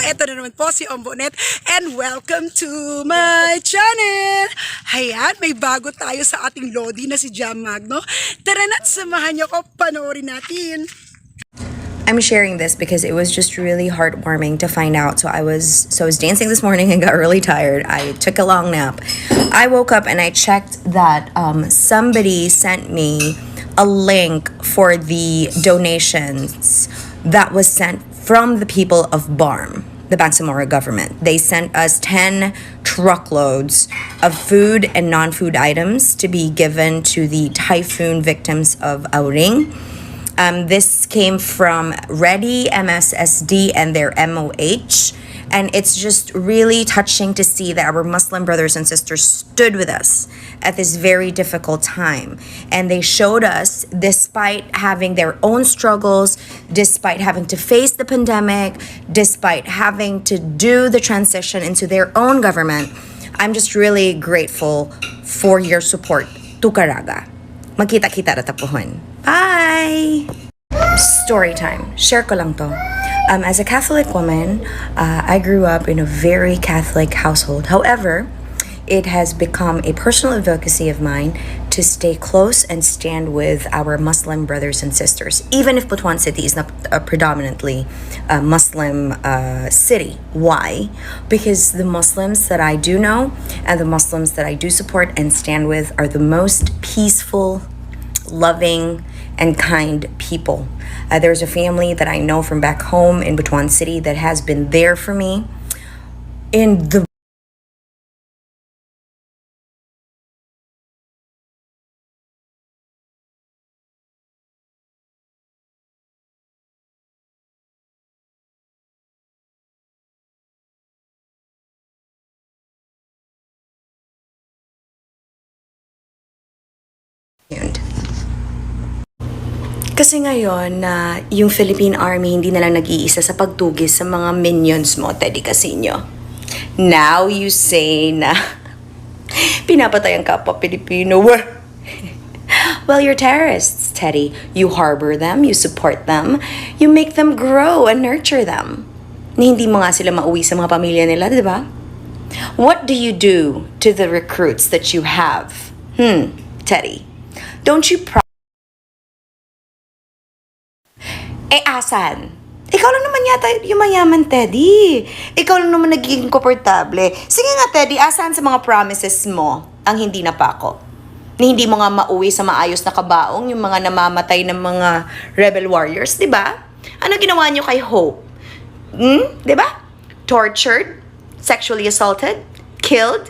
Ito na naman po si Omboh Nhette and welcome to my channel! Hayan, may bago tayo sa ating Lodi na si TAOS. Tara na't samahan niyo ko, panoorin natin! I'm sharing this because it was just really heartwarming to find out. So I was dancing this morning and got really tired. I took a long nap. I woke up and I checked that somebody sent me a link for the donations that was sent from the people of BARMM, the Bangsamoro government. They sent us 10 truckloads of food and non-food items to be given to the typhoon victims of Auring. This came from Ready, MSSD, and their MOH. And it's just really touching to see that our Muslim brothers and sisters stood with us at this very difficult time. And they showed us, despite having their own struggles, despite having to face the pandemic, despite having to do the transition into their own government, I'm just really grateful for your support to CARAGA. Magkita-kita na tapuhon. Bye! Story time. Share ko lang to. As a Catholic woman, I grew up in a very Catholic household. However, it has become a personal advocacy of mine to stay close and stand with our Muslim brothers and sisters, even if Butuan City is not a predominantly Muslim city. Why? Because the Muslims that I do know and the Muslims that I do support and stand with are the most peaceful, loving, and kind people. There's a family that I know from back home in Butuan City that has been there for me in the Kasi ngayon na yung Philippine Army hindi na lang nag-iisa sa pagtugis sa mga minions mo, Teddy Casino. Now you say na pinapatay ang kapwa Pilipino. Well, you're terrorists, Teddy. You harbor them, you support them, you make them grow and nurture them. Na hindi mo nga sila mauwi sa mga pamilya nila, di ba? What do you do to the recruits that you have? Teddy, don't you asan? Ikaw lang naman yata yung mayaman, Teddy. Ikaw lang naman nagiging komportable. Sige nga, Teddy, asan sa mga promises mo ang hindi napako? Na hindi mo nga mauwi sa maayos na kabaong yung mga namamatay ng mga rebel warriors, di ba? Ano ginawa niyo kay Hope? Di ba? Tortured, sexually assaulted, killed,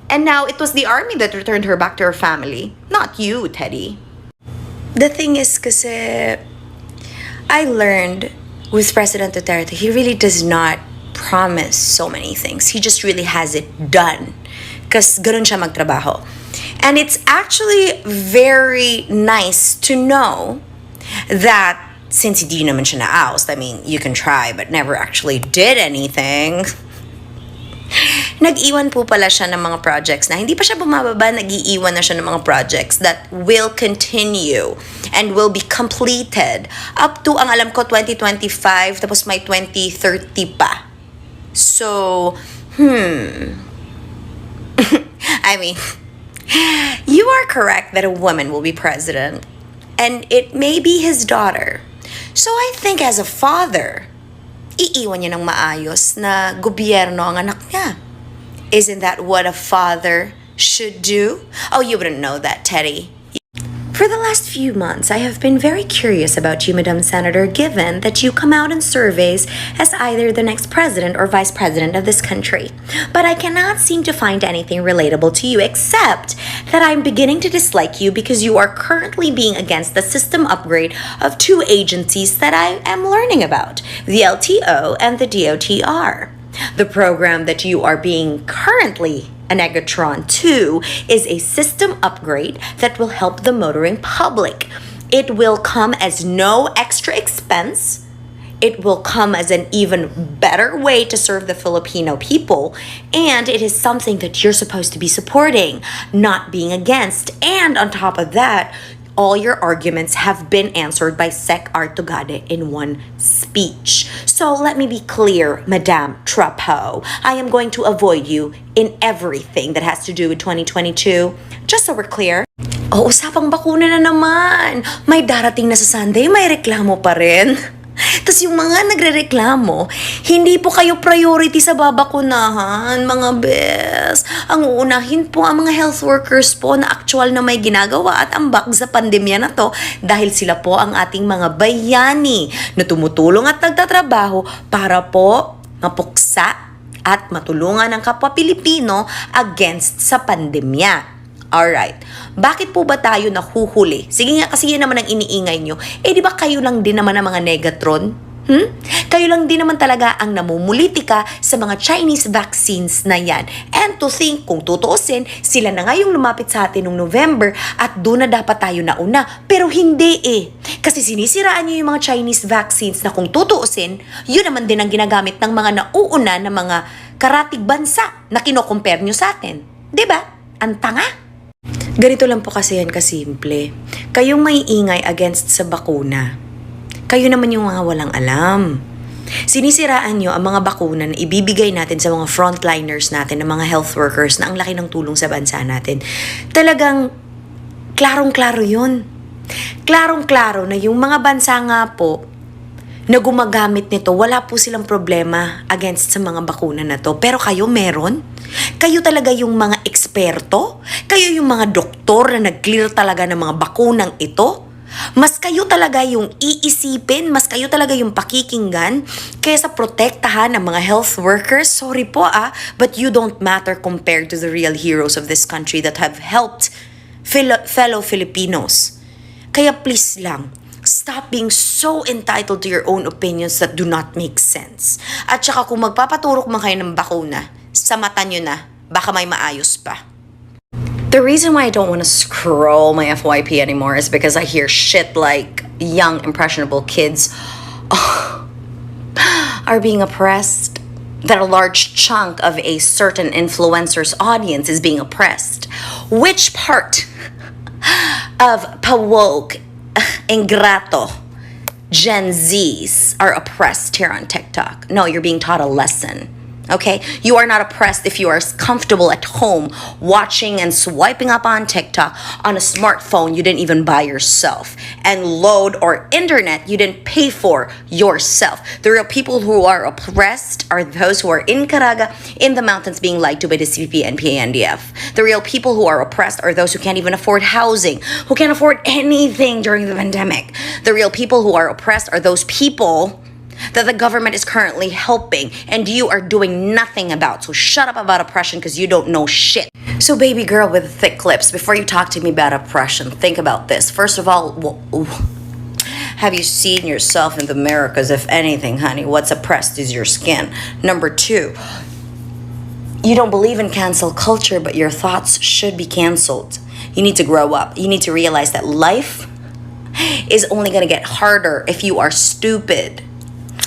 and now it was the army that returned her back to her family. Not you, Teddy. The thing is kasi I learned with President Duterte, he really does not promise so many things. He just really has it done. Kasi ganun siya magtrabaho. And it's actually very nice to know that since hindi naman siya na-oust, I mean, you can try but never actually did anything. Nag-iwan po pala siya ng mga projects na hindi pa siya bumababa, nag-iiwan na siya ng mga projects that will continue and will be completed up to, ang alam ko, 2025, tapos may 2030 pa. So, I mean, you are correct that a woman will be president, and it may be his daughter. So I think as a father, iiwan niya ng maayos na gobyerno ang anak niya. Isn't that what a father should do? Oh, you wouldn't know that, Teddy. For the last few months, I have been very curious about you, Madam Senator, given that you come out in surveys as either the next president or vice president of this country. But I cannot seem to find anything relatable to you except that I'm beginning to dislike you because you are currently being against the system upgrade of two agencies that I am learning about, the LTO and the DOTR. The program that you are being currently a negatron to is a system upgrade that will help the motoring public. It will come as no extra expense. It will come as an even better way to serve the Filipino people. And it is something that you're supposed to be supporting, not being against. And on top of that, All your arguments have been answered by Sec Artugade in one speech. So let me be clear, Madame Trapo. I am going to avoid you in everything that has to do with 2022. Just so we're clear. Oh, usapang bakuna na naman. May darating na sa Sunday, may reklamo pa rin. Tapos yung mga nagre-reklamo, hindi po kayo priority sa babakunahan, mga bes. Ang uunahin po ang mga health workers po na actual na may ginagawa at ambak sa pandemya na to dahil sila po ang ating mga bayani na tumutulong at nagtatrabaho para po mapuksa at matulungan ang kapwa Pilipino against sa pandemya. Alright. Bakit po ba tayo nahuhuli? Sige nga, kasi yan naman ang iniingay nyo. Di ba kayo lang din naman ang mga negatron? Kayo lang din naman talaga ang namumulitika sa mga Chinese vaccines na yan. And to think, kung tutuusin, sila na nga yung lumapit sa atin noong November at doon na dapat tayo nauna. Pero hindi Kasi sinisiraan nyo yung mga Chinese vaccines na kung tutuusin, yun naman din ang ginagamit ng mga nauuna na mga karatig bansa na kinocompare nyo sa atin. Diba? Ang tanga. Ganito lang po kasi yan kasimple. Kayong may ingay against sa bakuna. Kayo naman yung mga walang alam. Sinisiraan nyo ang mga bakuna na ibibigay natin sa mga frontliners natin, ng mga health workers na ang laki ng tulong sa bansa natin. Talagang klarong-klaro yun. Klarong-klaro na yung mga bansa nga po na gumagamit nito, wala po silang problema against sa mga bakuna na to. Pero kayo meron? Kayo talaga yung mga eksperto? Kayo yung mga doktor na nag-clear talaga ng mga bakunang ito? Mas kayo talaga yung iisipin, mas kayo talaga yung pakikinggan kaysa protektahan ng mga health workers. Sorry po but you don't matter compared to the real heroes of this country that have helped fellow Filipinos. Kaya please lang, stop being so entitled to your own opinions that do not make sense. At saka kung magpapaturok man kayo ng bakuna, sa mata nyo na, baka may maayos pa. The reason why I don't want to scroll my FYP anymore is because I hear shit like young, impressionable kids are being oppressed, that a large chunk of a certain influencer's audience is being oppressed. Which part of PAWOK, Ingrato, Gen Zs are oppressed here on TikTok? No, you're being taught a lesson. Okay? You are not oppressed if you are comfortable at home watching and swiping up on TikTok on a smartphone you didn't even buy yourself, and load or internet you didn't pay for yourself. The real people who are oppressed are those who are in CARAGA, in the mountains being lied to by the CPP and PANDF. The real people who are oppressed are those who can't even afford housing, who can't afford anything during the pandemic. The real people who are oppressed are those people that the government is currently helping and you are doing nothing about. So shut up about oppression because you don't know shit. So baby girl with thick lips, before you talk to me about oppression, think about this. First of all, have you seen yourself in the mirror? Because if anything, honey, what's oppressed is your skin. Number two, you don't believe in cancel culture, but your thoughts should be canceled. You need to grow up. You need to realize that life is only going to get harder if you are stupid.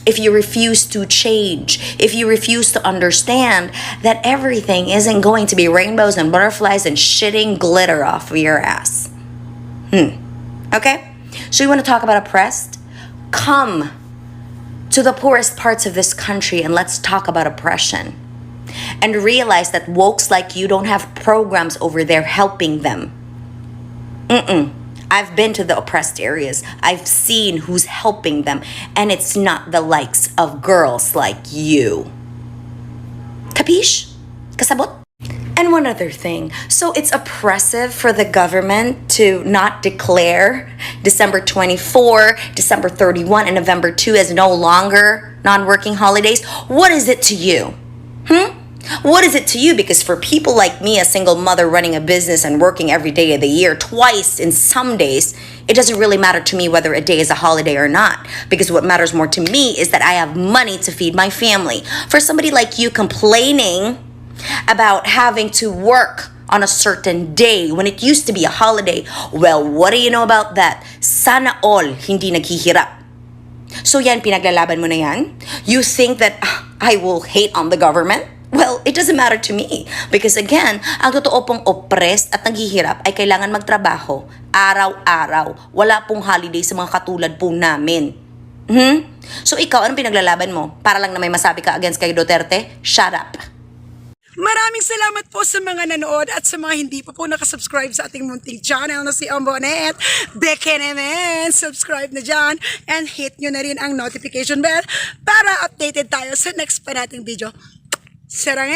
If you refuse to change, if you refuse to understand that everything isn't going to be rainbows and butterflies and shitting glitter off of your ass. Okay? So you want to talk about oppressed? Come to the poorest parts of this country and let's talk about oppression. And realize that wokes like you don't have programs over there helping them. I've been to the oppressed areas. I've seen who's helping them. And it's not the likes of girls like you. Capiche? Kasabot? And one other thing. So it's oppressive for the government to not declare December 24, December 31, and November 2 as no longer non-working holidays. What is it to you? What is it to you? Because for people like me, a single mother running a business and working every day of the year, twice in some days, it doesn't really matter to me whether a day is a holiday or not. Because what matters more to me is that I have money to feed my family. For somebody like you complaining about having to work on a certain day when it used to be a holiday, well, what do you know about that? Sana all hindi naghihirap. So yan, pinaglalaban mo na yan? You think that I will hate on the government? Well, it doesn't matter to me. Because again, ang totoo pong oppressed at naghihirap ay kailangan magtrabaho. Araw-araw. Wala pong holiday sa mga katulad po namin. So ikaw, anong pinaglalaban mo? Para lang na may masabi ka against kay Duterte? Shut up. Maraming salamat po sa mga nanood at sa mga hindi pa po nakasubscribe sa ating munting channel na si Omboh Nhette. Beke naman, subscribe na dyan and hit nyo na rin ang notification bell para updated tayo sa next pa nating video. Sarang